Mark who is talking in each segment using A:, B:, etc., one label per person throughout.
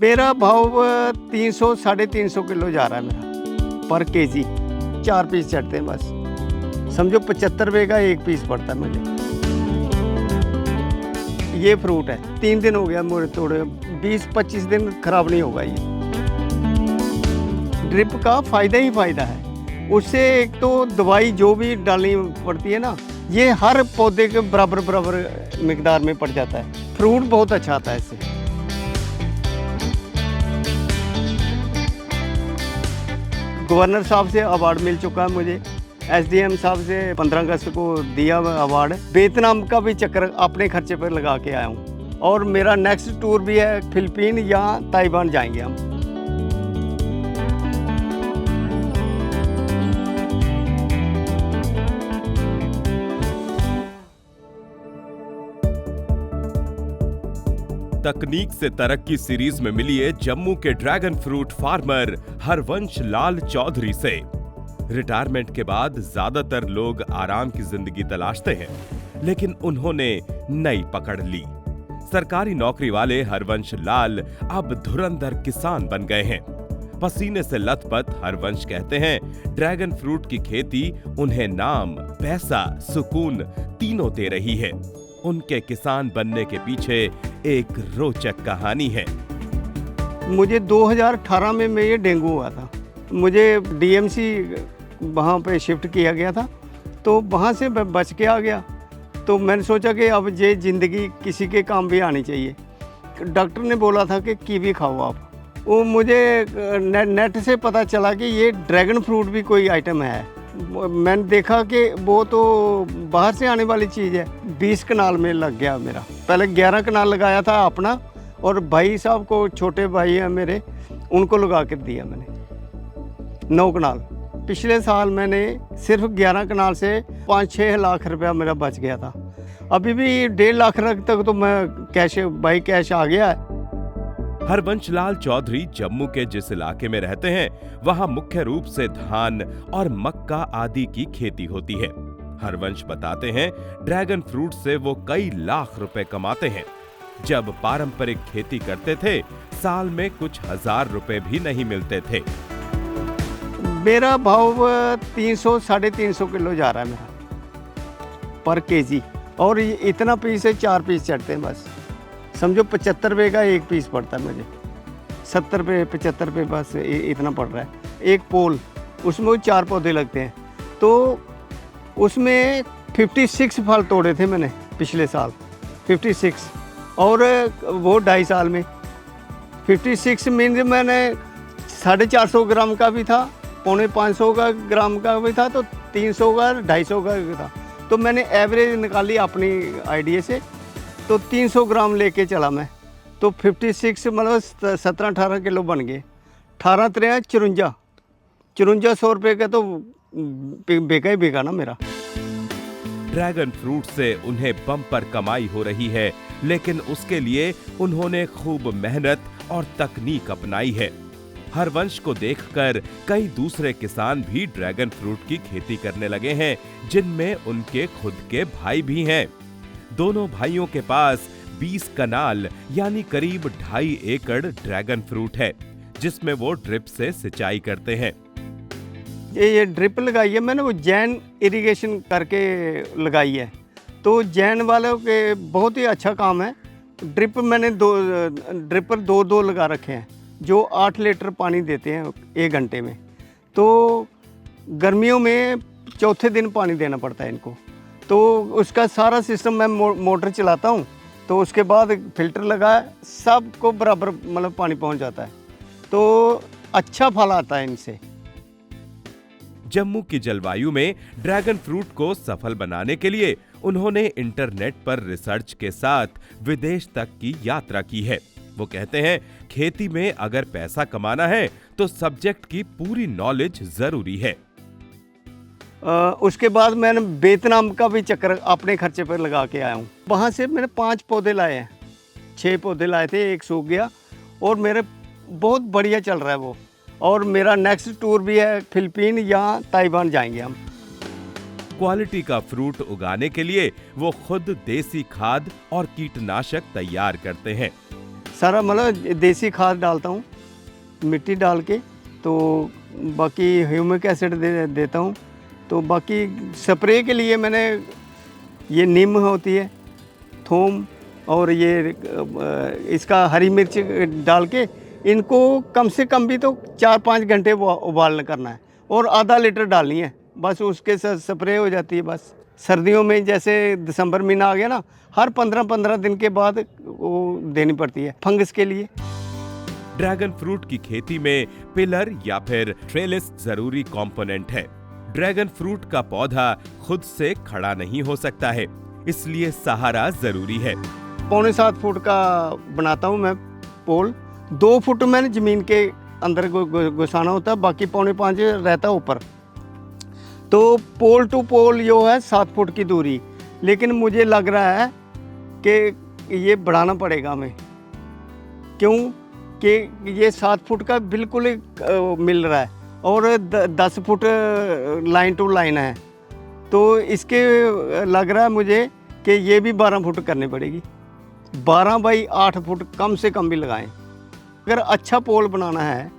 A: मेरा भाव 300 साढ़े 300 किलो जा रहा है मेरा पर केजी। 4 पीस चढ़ते हैं बस, समझो 75 रुपये का एक पीस पड़ता है मुझे। ये फ्रूट है, 3 दिन हो गया मुझे तोड़े, 20-25 दिन खराब नहीं होगा ये। ड्रिप का फ़ायदा ही फ़ायदा है, उससे एक तो दवाई जो भी डालनी पड़ती है ना, ये हर पौधे के बराबर बराबर मिकदार में पड़ जाता है। फ्रूट बहुत अच्छा आता है इससे। गवर्नर साहब से अवार्ड मिल चुका है मुझे, एसडीएम साहब से 15 अगस्त को दिया अवार्ड। वियतनाम का भी चक्कर अपने खर्चे पर लगा के आया हूँ, और मेरा नेक्स्ट टूर भी है फिलीपीन या ताइवान जाएंगे हम।
B: तकनीक से तरक्की सीरीज में मिली है जम्मू के ड्रैगन फ्रूट फार्मर हरवंश लाल चौधरी से। रिटायरमेंट के बाद ज्यादातर लोग आराम की जिंदगी तलाशते हैं, लेकिन उन्होंने नई पकड़ ली। सरकारी नौकरी वाले हरवंश लाल अब धुरंधर किसान बन गए हैं। पसीने से लथपथ हरवंश कहते हैं, ड्रैगन फ्रूट की खेती उन्हें नाम, पैसा, सुकून तीनों दे रही है। उनके किसान बनने के पीछे एक रोचक कहानी है।
A: मुझे 2018 में ये डेंगू हुआ था। मुझे डीएमसी वहाँ पे शिफ्ट किया गया था, तो वहाँ से मैं बच के आ गया। तो मैंने सोचा कि अब ये ज़िंदगी किसी के काम भी आनी चाहिए। डॉक्टर ने बोला था कि कीवी खाओ आप। वो मुझे नेट से पता चला कि ये ड्रैगन फ्रूट भी कोई आइटम है। मैंने देखा कि वो तो बाहर से आने वाली चीज़ है। 20 कनाल में लग गया मेरा। पहले 11 कनाल लगाया था अपना, और भाई साहब को, छोटे भाई हैं मेरे, उनको लगा कर दिया मैंने 9 कनाल। पिछले साल मैंने सिर्फ 11 कनाल से 5-6 लाख रुपया मेरा बच गया था। अभी भी 1.5 लाख तक तो मैं कैश आ गया है।
B: हरवंश लाल चौधरी जम्मू के जिस इलाके में रहते हैं, वहां मुख्य रूप से धान और मक्का आदि की खेती होती है। हरवंश बताते हैं, ड्रैगन फ्रूट से वो कई लाख रुपए कमाते हैं। जब पारंपरिक खेती करते थे, साल में कुछ हजार रुपए भी नहीं मिलते थे।
A: मेरा भाव 300 साढ़े 300 किलो जा रहा है मेरा पर केजी, और इतना पीस है, 4 पीस चढ़ते हैं बस, समझो 75 रुपये का एक पीस पड़ता है मुझे। 70 रुपये 75 रुपये बस इतना पड़ रहा है। एक पोल, उसमें 4 पौधे लगते हैं, तो उसमें 56 फल तोड़े थे मैंने पिछले साल। 56, और वो 2.5 साल में 56 मीन्स मैंने 450 ग्राम का भी था, 450 ग्राम का भी था, तो 300 का 250 का भी था। तो मैंने एवरेज निकाली अपनी आइडिया से, तो 300 ग्राम लेके चला मैं, तो 56 मतलब 17-18 किलो बन गए। 18-3 54 रुपये का तो बेका ही बेका ना मेरा।
B: ड्रैगन फ्रूट से उन्हें बम्पर कमाई हो रही है, लेकिन उसके लिए उन्होंने खूब मेहनत और तकनीक अपनाई है। हरवंश को देखकर कई दूसरे किसान भी ड्रैगन फ्रूट की खेती करने लगे हैं, जिनमें उनके खुद के भाई भी हैं। दोनों भाइयों के पास 20 कनाल यानी करीब 2.5 एकड़ ड्रैगन फ्रूट है, जिसमें वो ड्रिप से सिंचाई करते हैं।
A: ये ड्रिप लगाई है मैंने, वो जैन इरिगेशन करके लगाई है, तो जैन वालों के बहुत ही अच्छा काम है। ड्रिप मैंने ड्रिपर 2 लगा रखे हैं, जो 8 लीटर पानी देते हैं 1 घंटे में। तो गर्मियों में चौथे दिन पानी देना पड़ता है इनको, तो उसका सारा सिस्टम मैं मोटर चलाता हूँ, तो उसके बाद फिल्टर लगा, सबको बराबर मतलब पानी पहुँच जाता है, तो अच्छा फल आता है इनसे।
B: जम्मू की जलवायु में ड्रैगन फ्रूट को सफल बनाने के लिए उन्होंने इंटरनेट पर रिसर्च के साथ विदेश तक की यात्रा की है। वो कहते हैं, खेती में अगर पैसा कमाना है तो सब्जेक्ट की पूरी नॉलेज जरूरी है।
A: उसके बाद मैंने वियतनाम का भी चक्कर अपने खर्चे पर लगा के आया हूँ। वहाँ से मैंने 5 पौधे लाए हैं, 6 पौधे लाए थे, एक सूख गया, और मेरे बहुत बढ़िया चल रहा है वो। और मेरा नेक्स्ट टूर भी है फिलीपीन या ताइवान जाएंगे हम।
B: क्वालिटी का फ्रूट उगाने के लिए वो खुद देसी खाद और कीटनाशक तैयार करते हैं।
A: सारा मतलब देसी खाद डालता हूँ, मिट्टी डाल के, तो बाकी ह्यूमिक एसिड देता हूँ। तो बाकी स्प्रे के लिए मैंने ये नीम होती है, थूम और ये इसका हरी मिर्च डाल के इनको कम से कम भी तो 4-5 घंटे उबालना करना है और आधा लीटर डालनी है, बस उसके साथ स्प्रे हो जाती है। बस सर्दियों में जैसे दिसंबर महीना आ गया ना, हर 15-15 दिन के बाद वो देनी पड़ती है फंगस के लिए।
B: ड्रैगन फ्रूट की खेती में पिलर या फिर ट्रेलिस जरूरी कंपोनेंट है। ड्रैगन फ्रूट का पौधा खुद से खड़ा नहीं हो सकता है, इसलिए सहारा जरूरी है।
A: 6.25 फुट का बनाता हूँ मैं पोल, 2 फुट मैंने जमीन के अंदर घुसाना होता है, बाकी 4.25 रहता है ऊपर। तो पोल टू पोल जो है 7 फुट की दूरी, लेकिन मुझे लग रहा है कि ये बढ़ाना पड़ेगा हमें, क्यों कि ये 7 फुट का बिल्कुल मिल रहा है और 10 फुट लाइन टू लाइन है। तो इसके लग रहा है मुझे कि ये भी 12 फुट करनी पड़ेगी, 12 बाई 8 फुट कम से कम भी लगाएं। अगर अच्छा पोल बनाना है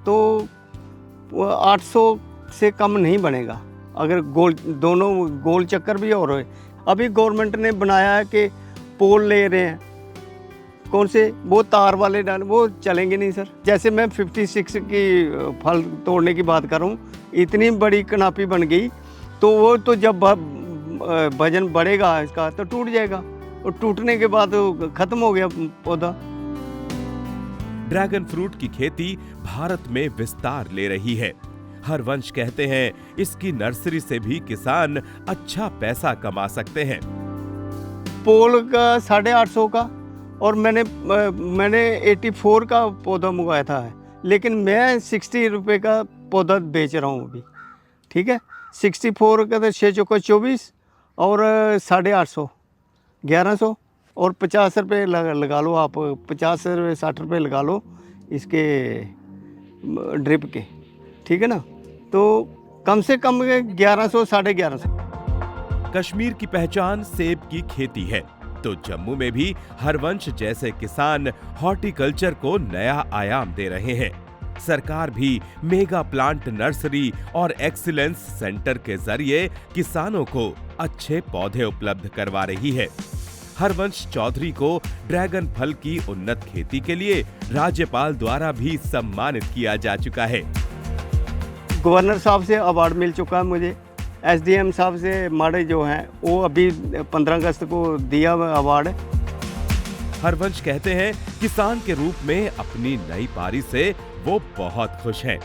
A: तो 800 से कम नहीं बनेगा, अगर दोनों गोल चक्कर भी और होए। अभी गवर्नमेंट ने बनाया है कि पोल ले रहे हैं, कौन से वो तार वाले डाल, वो चलेंगे नहीं सर। जैसे मैं 56 की फल तोड़ने की बात करूं, इतनी बड़ी कनापी बन गई, तो वो तो जब वजन बढ़ेगा इसका तो टूट जाएगा, और टूटने के बाद खत्म हो गया पौधा।
B: ड्रैगन फ्रूट की खेती भारत में विस्तार ले रही है। हरवंश कहते हैं इसकी नर्सरी से भी किसान अच्छा पैसा कमा सकते हैं।
A: पोल का 850 का, और मैंने 84 का पौधा मंगवाया था, लेकिन मैं 60 रुपये का पौधा बेच रहा हूँ अभी। ठीक है, 64 का तो 6 चौका 24 और 850, 1100 और 50 रुपये लगा लो आप, 50 रुपये 60 रुपये लगा लो इसके ड्रिप के, ठीक है ना। तो कम से कम 1100 1150।
B: कश्मीर की पहचान सेब की खेती है, तो जम्मू में भी हरवंश जैसे किसान हॉर्टिकल्चर को नया आयाम दे रहे हैं। सरकार भी मेगा प्लांट नर्सरी और एक्सीलेंस सेंटर के जरिए किसानों को अच्छे पौधे उपलब्ध करवा रही है। हरवंश चौधरी को ड्रैगन फल की उन्नत खेती के लिए राज्यपाल द्वारा भी सम्मानित किया जा चुका है।
A: गवर्नर साहब से अवार्ड मिल चुका है मुझे, SDM साहब से माड़े जो हैं वो अभी 15 अगस्त को दिया हुआ अवार्ड है।
B: हरवंश कहते हैं किसान के रूप में अपनी नई पारी से वो बहुत खुश हैं।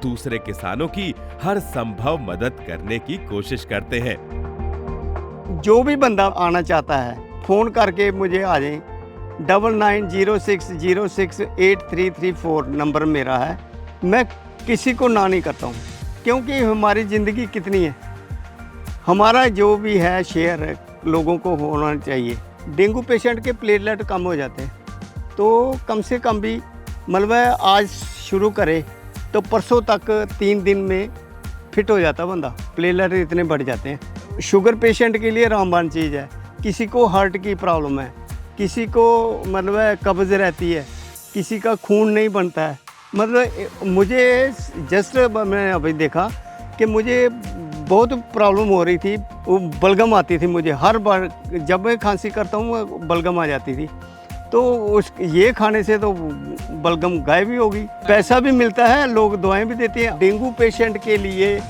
B: दूसरे किसानों की हर संभव मदद करने की कोशिश करते हैं।
A: जो भी बंदा आना चाहता है फ़ोन करके मुझे आ जाए, 9906068334 नंबर मेरा है। मैं किसी को ना नहीं करता हूँ, क्योंकि हमारी ज़िंदगी कितनी है, हमारा जो भी है शेयर लोगों को होना चाहिए। डेंगू पेशेंट के प्लेटलेट कम हो जाते हैं, तो कम से कम भी मतलब आज शुरू करे तो परसों तक 3 दिन में फिट हो जाता बंदा, प्लेटलेट इतने बढ़ जाते हैं। शुगर पेशेंट के लिए रामबाण चीज़ है। किसी को हार्ट की प्रॉब्लम है, किसी को मतलब कब्ज़ रहती है, किसी का खून नहीं बनता है। मतलब मुझे जस्ट मैंने अभी देखा कि मुझे बहुत प्रॉब्लम हो रही थी, वो बलगम आती थी मुझे हर बार, जब मैं खांसी करता हूँ बलगम आ जाती थी। तो ये खाने से तो बलगम गायब भी होगी। पैसा भी मिलता है, लोग दवाएं भी देते हैं। डेंगू पेशेंट के लिए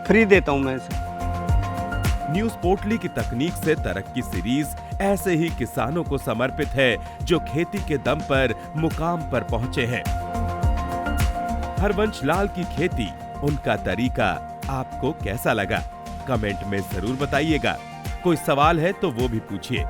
A: फ्री देता हूँ मैं इसे।
B: न्यूज पोर्टली की तकनीक से तरक्की सीरीज ऐसे ही किसानों को समर्पित है जो खेती के दम पर मुकाम पर पहुंचे हैं। हरवंश लाल की खेती, उनका तरीका आपको कैसा लगा? कमेंट में जरूर बताइएगा। कोई सवाल है तो वो भी पूछिए।